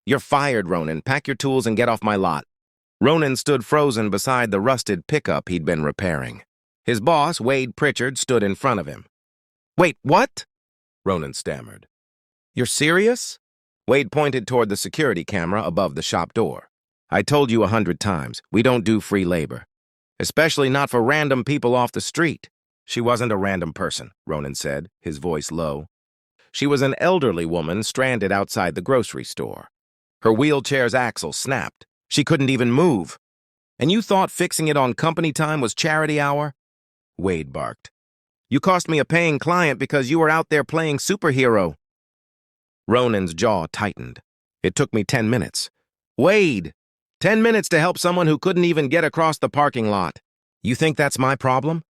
You're fired, Ronan. Pack your tools and get off my lot. Ronan stood frozen beside the rusted pickup he'd been repairing. His boss, Wade Pritchard, stood in front of him. Wait, what? Ronan stammered. You're serious? Wade pointed toward the security camera above the shop door. I told you 100 times, we don't do free labor. Especially not for random people off the street. She wasn't a random person, Ronan said, his voice low. She was an elderly woman stranded outside the grocery store. Her wheelchair's axle snapped. She couldn't even move. And you thought fixing it on company time was charity hour? Wade barked. You cost me a paying client because you were out there playing superhero. Ronan's jaw tightened. It took me 10 minutes. Wade! 10 minutes to help someone who couldn't even get across the parking lot. You think that's my problem?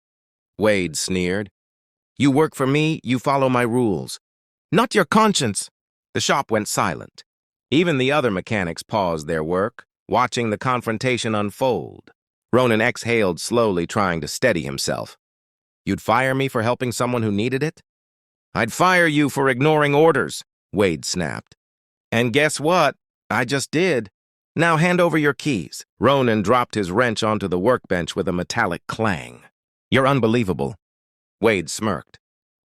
Wade sneered. You work for me, you follow my rules. Not your conscience. The shop went silent. Even the other mechanics paused their work, watching the confrontation unfold. Ronan exhaled slowly, trying to steady himself. You'd fire me for helping someone who needed it? I'd fire you for ignoring orders, Wade snapped. And guess what? I just did. Now hand over your keys. Ronan dropped his wrench onto the workbench with a metallic clang. You're unbelievable. Wade smirked.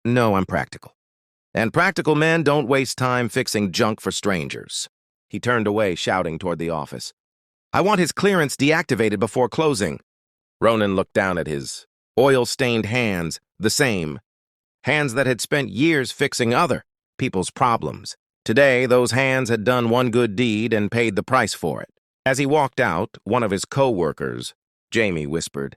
No, I'm practical. And practical men don't waste time fixing junk for strangers. He turned away, shouting toward the office. I want his clearance deactivated before closing. Ronan looked down at his oil-stained hands, the same. Hands that had spent years fixing other people's problems. Today, those hands had done one good deed and paid the price for it. As he walked out, one of his co-workers, Jamie, whispered,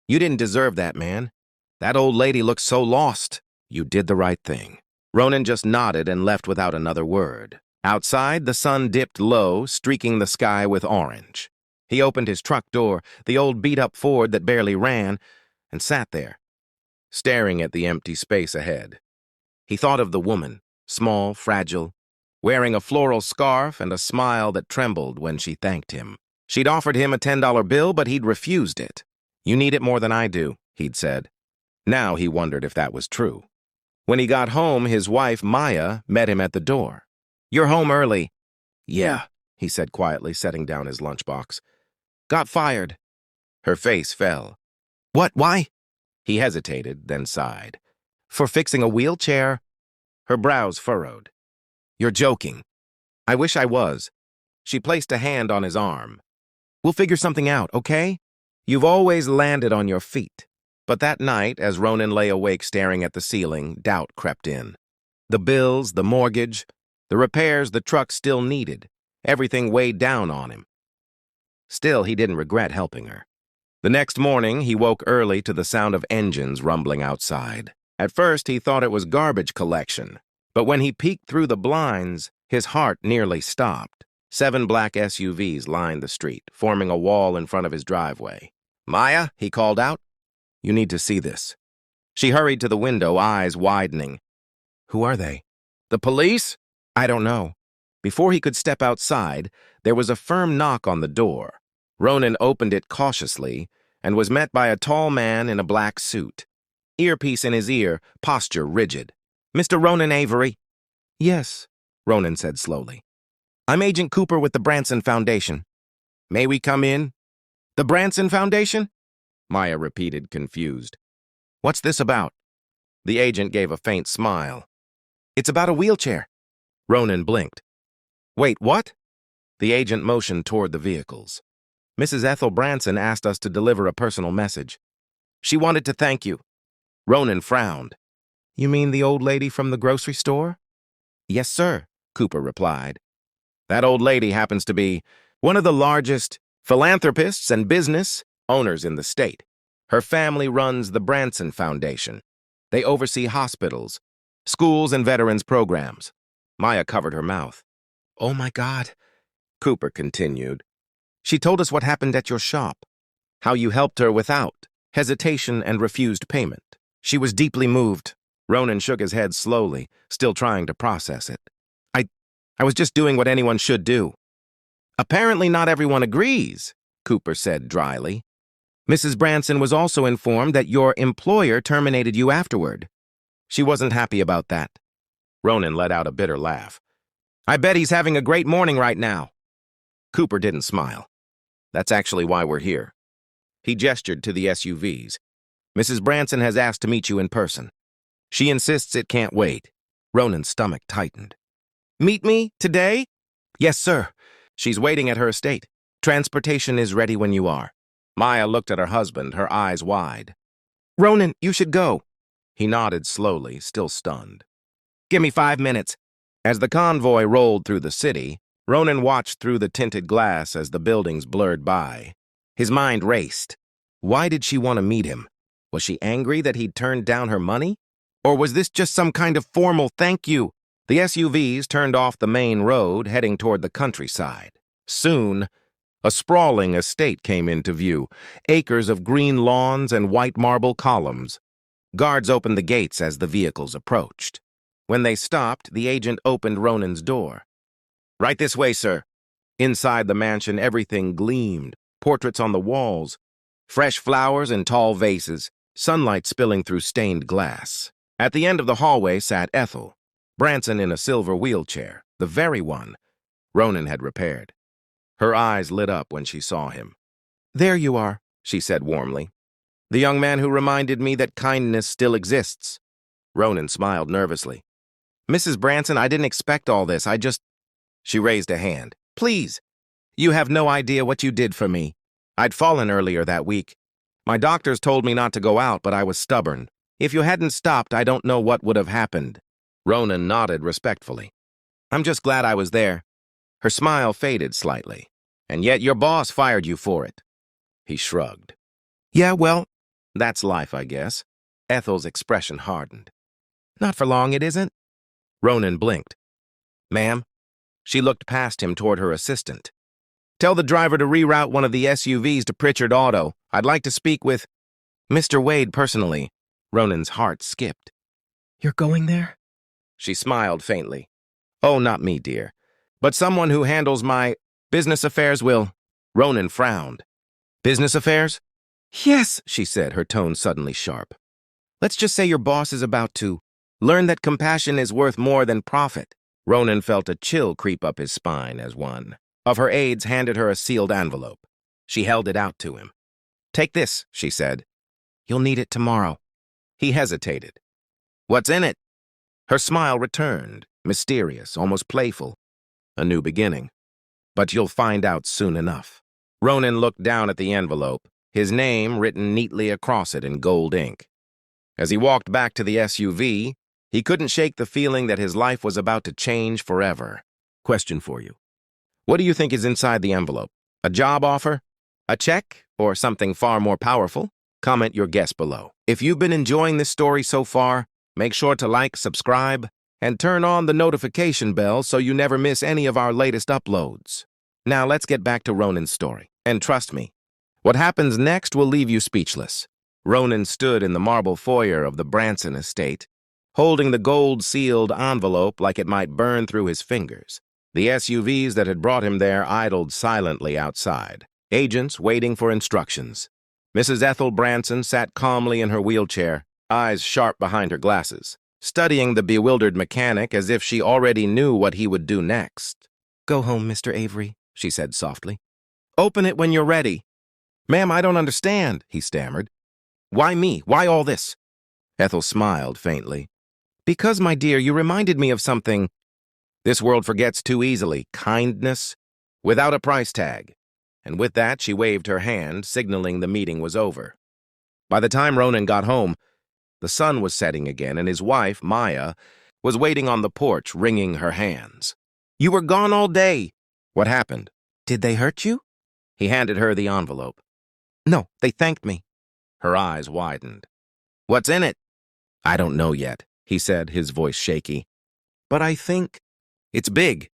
You didn't deserve that, man. That old lady looks so lost. You did the right thing. Ronan just nodded and left without another word. Outside, the sun dipped low, streaking the sky with orange. He opened his truck door, the old beat-up Ford that barely ran, and sat there, staring at the empty space ahead. He thought of the woman, small, fragile, wearing a floral scarf and a smile that trembled when she thanked him. She'd offered him a $10 bill, but he'd refused it. You need it more than I do, he'd said. Now he wondered if that was true. When he got home, his wife, Maya, met him at the door. You're home early. Yeah, he said quietly, setting down his lunchbox. Got fired. Her face fell. What? Why? He hesitated, then sighed. For fixing a wheelchair? Her brows furrowed. You're joking. I wish I was. She placed a hand on his arm. We'll figure something out, okay? You've always landed on your feet. But that night, as Ronan lay awake staring at the ceiling, doubt crept in. The bills, the mortgage, the repairs the truck still needed, everything weighed down on him. Still, he didn't regret helping her. The next morning, he woke early to the sound of engines rumbling outside. At first, he thought it was garbage collection, but when he peeked through the blinds, his heart nearly stopped. 7 black SUVs lined the street, forming a wall in front of his driveway. Maya, he called out. You need to see this. She hurried to the window, eyes widening. Who are they? The police? I don't know. Before he could step outside, there was a firm knock on the door. Ronan opened it cautiously and was met by a tall man in a black suit. Earpiece in his ear, posture rigid. Mr. Ronan Avery? Yes, Ronan said slowly. I'm Agent Cooper with the Branson Foundation. May we come in? The Branson Foundation? Maya repeated, confused. What's this about? The agent gave a faint smile. It's about a wheelchair. Ronan blinked. Wait, what? The agent motioned toward the vehicles. Mrs. Ethel Branson asked us to deliver a personal message. She wanted to thank you. Ronan frowned. You mean the old lady from the grocery store? Yes, sir, Cooper replied. That old lady happens to be one of the largest philanthropists and business owners in the state. Her family runs the Branson Foundation. They oversee hospitals, schools, and veterans programs. Maya covered her mouth. Oh, my God, Cooper continued. She told us what happened at your shop, how you helped her without hesitation and refused payment. She was deeply moved. Ronan shook his head slowly, still trying to process it. I was just doing what anyone should do. Apparently not everyone agrees, Cooper said dryly. Mrs. Branson was also informed that your employer terminated you afterward. She wasn't happy about that. Ronan let out a bitter laugh. I bet he's having a great morning right now. Cooper didn't smile. That's actually why we're here. He gestured to the SUVs. Mrs. Branson has asked to meet you in person. She insists it can't wait. Ronan's stomach tightened. Meet me today? Yes, sir. She's waiting at her estate. Transportation is ready when you are. Maya looked at her husband, her eyes wide. Ronan, you should go. He nodded slowly, still stunned. Give me 5 minutes. As the convoy rolled through the city, Ronan watched through the tinted glass as the buildings blurred by. His mind raced. Why did she want to meet him? Was she angry that he'd turned down her money? Or was this just some kind of formal thank you? The SUVs turned off the main road, heading toward the countryside. Soon, a sprawling estate came into view, acres of green lawns and white marble columns. Guards opened the gates as the vehicles approached. When they stopped, the agent opened Ronan's door. Right this way, sir. Inside the mansion, everything gleamed, portraits on the walls, fresh flowers in tall vases, sunlight spilling through stained glass. At the end of the hallway sat Ethel, Branson in a silver wheelchair, the very one Ronan had repaired. Her eyes lit up when she saw him. There you are, she said warmly. The young man who reminded me that kindness still exists. Ronan smiled nervously. Mrs. Branson, I didn't expect all this. She raised a hand. Please. You have no idea what you did for me. I'd fallen earlier that week. My doctors told me not to go out, but I was stubborn. If you hadn't stopped, I don't know what would have happened. Ronan nodded respectfully. I'm just glad I was there. Her smile faded slightly. And yet your boss fired you for it. He shrugged. Yeah, well, that's life, I guess. Ethel's expression hardened. Not for long, it isn't. Ronan blinked. Ma'am? She looked past him toward her assistant. Tell the driver to reroute one of the SUVs to Pritchard Auto. I'd like to speak with Mr. Wade personally. Ronan's heart skipped. You're going there? She smiled faintly. Oh, not me, dear. But someone who handles my business affairs will. Ronan frowned. Business affairs? Yes, she said, her tone suddenly sharp. Let's just say your boss is about to learn that compassion is worth more than profit. Ronan felt a chill creep up his spine as one of her aides handed her a sealed envelope. She held it out to him. Take this, she said. You'll need it tomorrow. He hesitated. What's in it? Her smile returned, mysterious, almost playful. A new beginning. But you'll find out soon enough. Ronan looked down at the envelope, his name written neatly across it in gold ink. As he walked back to the SUV, he couldn't shake the feeling that his life was about to change forever. Question for you. What do you think is inside the envelope? A job offer? A check? Or something far more powerful? Comment your guess below. If you've been enjoying this story so far, make sure to like, subscribe, and turn on the notification bell so you never miss any of our latest uploads. Now let's get back to Ronan's story. And trust me, what happens next will leave you speechless. Ronan stood in the marble foyer of the Branson estate, holding the gold-sealed envelope like it might burn through his fingers. The SUVs that had brought him there idled silently outside, agents waiting for instructions. Mrs. Ethel Branson sat calmly in her wheelchair, eyes sharp behind her glasses, studying the bewildered mechanic as if she already knew what he would do next. Go home, Mr. Avery, she said softly. Open it when you're ready. Ma'am, I don't understand, he stammered. Why me? Why all this? Ethel smiled faintly. Because, my dear, you reminded me of something. This world forgets too easily. Kindness, without a price tag. And with that, she waved her hand, signaling the meeting was over. By the time Ronan got home, the sun was setting again, and his wife, Maya, was waiting on the porch, wringing her hands. You were gone all day. What happened? Did they hurt you? He handed her the envelope. No, they thanked me. Her eyes widened. What's in it? I don't know yet, he said, his voice shaky. But I think it's big.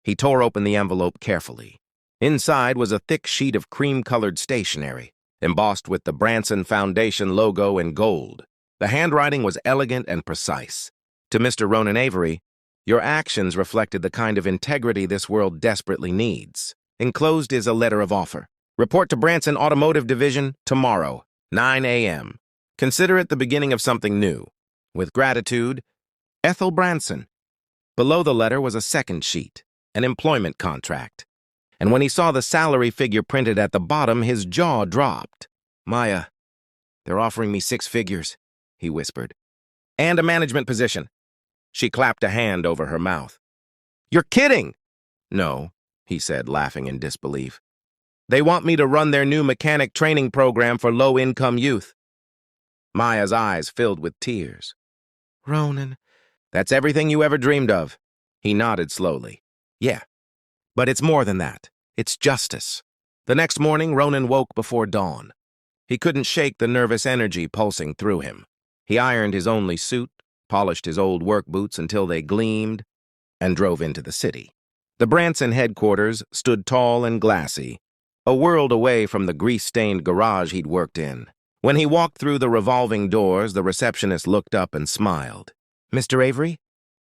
He tore open the envelope carefully. Inside was a thick sheet of cream-colored stationery, embossed with the Branson Foundation logo in gold. The handwriting was elegant and precise. To Mr. Ronan Avery, your actions reflected the kind of integrity this world desperately needs. Enclosed is a letter of offer. Report to Branson Automotive Division tomorrow, 9 a.m. Consider it the beginning of something new. With gratitude, Ethel Branson. Below the letter was a second sheet, an employment contract. And when he saw the salary figure printed at the bottom, his jaw dropped. "Maya, they're offering me 6 figures," he whispered. "And a management position." She clapped a hand over her mouth. "You're kidding!" "No," he said, laughing in disbelief. "They want me to run their new mechanic training program for low-income youth." Maya's eyes filled with tears. "Ronan, that's everything you ever dreamed of." He nodded slowly. "Yeah, but it's more than that. It's justice." The next morning, Ronan woke before dawn. He couldn't shake the nervous energy pulsing through him. He ironed his only suit, polished his old work boots until they gleamed, and drove into the city. The Branson headquarters stood tall and glassy, a world away from the grease-stained garage he'd worked in. When he walked through the revolving doors, the receptionist looked up and smiled. "Mr. Avery,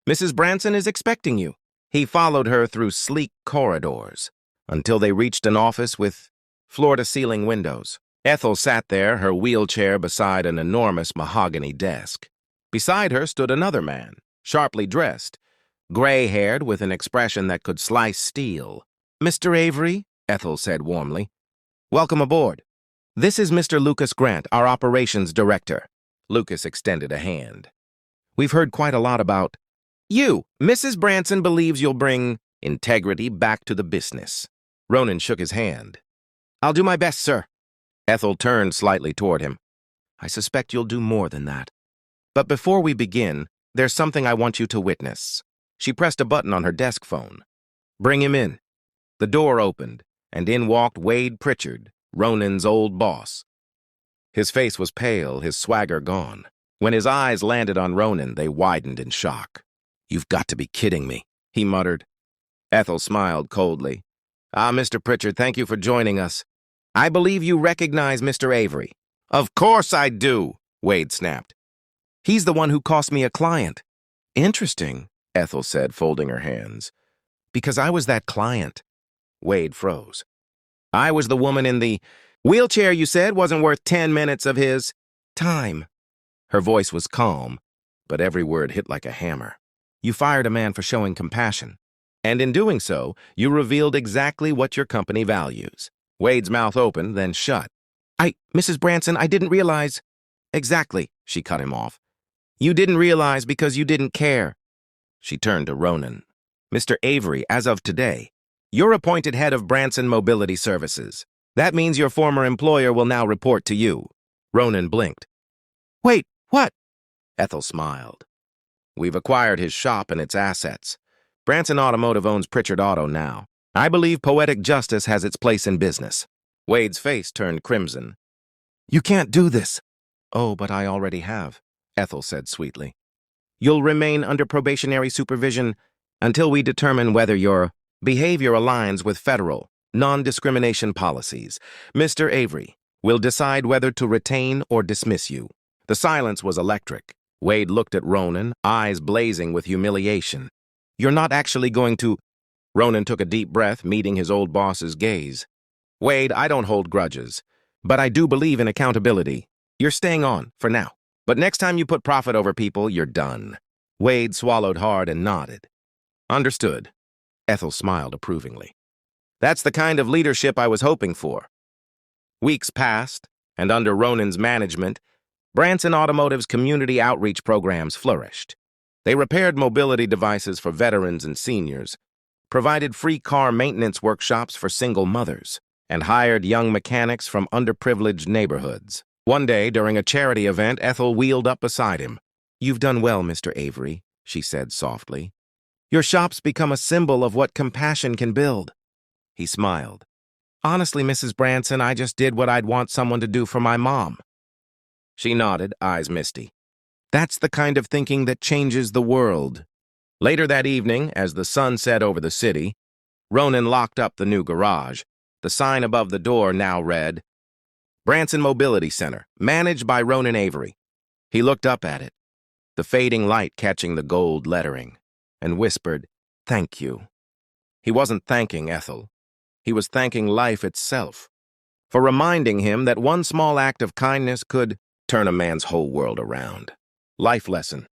Mrs. Branson is expecting you." He followed her through sleek corridors until they reached an office with floor-to-ceiling windows. Ethel sat there, her wheelchair beside an enormous mahogany desk. Beside her stood another man, sharply dressed, gray-haired with an expression that could slice steel. "Mr. Avery," Ethel said warmly, "welcome aboard. This is Mr. Lucas Grant, our operations director." Lucas extended a hand. "We've heard quite a lot about you. Mrs. Branson believes you'll bring integrity back to the business." Ronan shook his hand. "I'll do my best, sir." Ethel turned slightly toward him. "I suspect you'll do more than that. But before we begin, there's something I want you to witness." She pressed a button on her desk phone. "Bring him in." The door opened, and in walked Wade Pritchard, Ronan's old boss. His face was pale, his swagger gone. When his eyes landed on Ronan, they widened in shock. "You've got to be kidding me," he muttered. Ethel smiled coldly. "Ah, Mr. Pritchard, thank you for joining us. I believe you recognize Mr. Avery." "Of course I do," Wade snapped. "He's the one who cost me a client." "Interesting," Ethel said, folding her hands. "Because I was that client." Wade froze. "I was the woman in the wheelchair you said wasn't worth 10 minutes of his time." Her voice was calm, but every word hit like a hammer. "You fired a man for showing compassion. And in doing so, you revealed exactly what your company values." Wade's mouth opened, then shut. Mrs. Branson, I didn't realize." "Exactly," she cut him off. "You didn't realize because you didn't care." She turned to Ronan. "Mr. Avery, as of today, you're appointed head of Branson Mobility Services. That means your former employer will now report to you." Ronan blinked. "Wait, what?" Ethel smiled. "We've acquired his shop and its assets. Branson Automotive owns Pritchard Auto now. I believe poetic justice has its place in business." Wade's face turned crimson. "You can't do this." "Oh, but I already have," Ethel said sweetly. "You'll remain under probationary supervision until we determine whether your behavior aligns with federal, non-discrimination policies. Mr. Avery will decide whether to retain or dismiss you." The silence was electric. Wade looked at Ronan, eyes blazing with humiliation. "You're not actually going to—" Ronan took a deep breath, meeting his old boss's gaze. "Wade, I don't hold grudges, but I do believe in accountability. You're staying on, for now. But next time you put profit over people, you're done." Wade swallowed hard and nodded. "Understood." Ethel smiled approvingly. "That's the kind of leadership I was hoping for." Weeks passed, and under Ronan's management, Branson Automotive's community outreach programs flourished. They repaired mobility devices for veterans and seniors, provided free car maintenance workshops for single mothers, and hired young mechanics from underprivileged neighborhoods. One day, during a charity event, Ethel wheeled up beside him. "You've done well, Mr. Avery," she said softly. "Your shop's become a symbol of what compassion can build." He smiled. "Honestly, Mrs. Branson, I just did what I'd want someone to do for my mom." She nodded, eyes misty. "That's the kind of thinking that changes the world." Later that evening, as the sun set over the city, Ronan locked up the new garage. The sign above the door now read, "Branson Mobility Center, managed by Ronan Avery." He looked up at it, the fading light catching the gold lettering, and whispered, "Thank you." He wasn't thanking Ethel. He was thanking life itself for reminding him that one small act of kindness could turn a man's whole world around. Life lesson.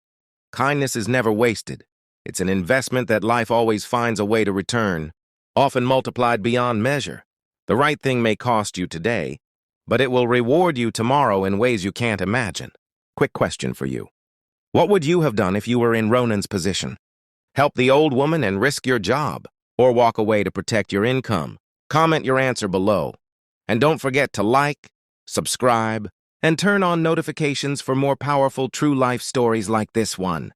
Kindness is never wasted. It's an investment that life always finds a way to return, often multiplied beyond measure. The right thing may cost you today, but it will reward you tomorrow in ways you can't imagine. Quick question for you. What would you have done if you were in Ronan's position? Help the old woman and risk your job, or walk away to protect your income? Comment your answer below. And don't forget to like, subscribe, and turn on notifications for more powerful true life stories like this one.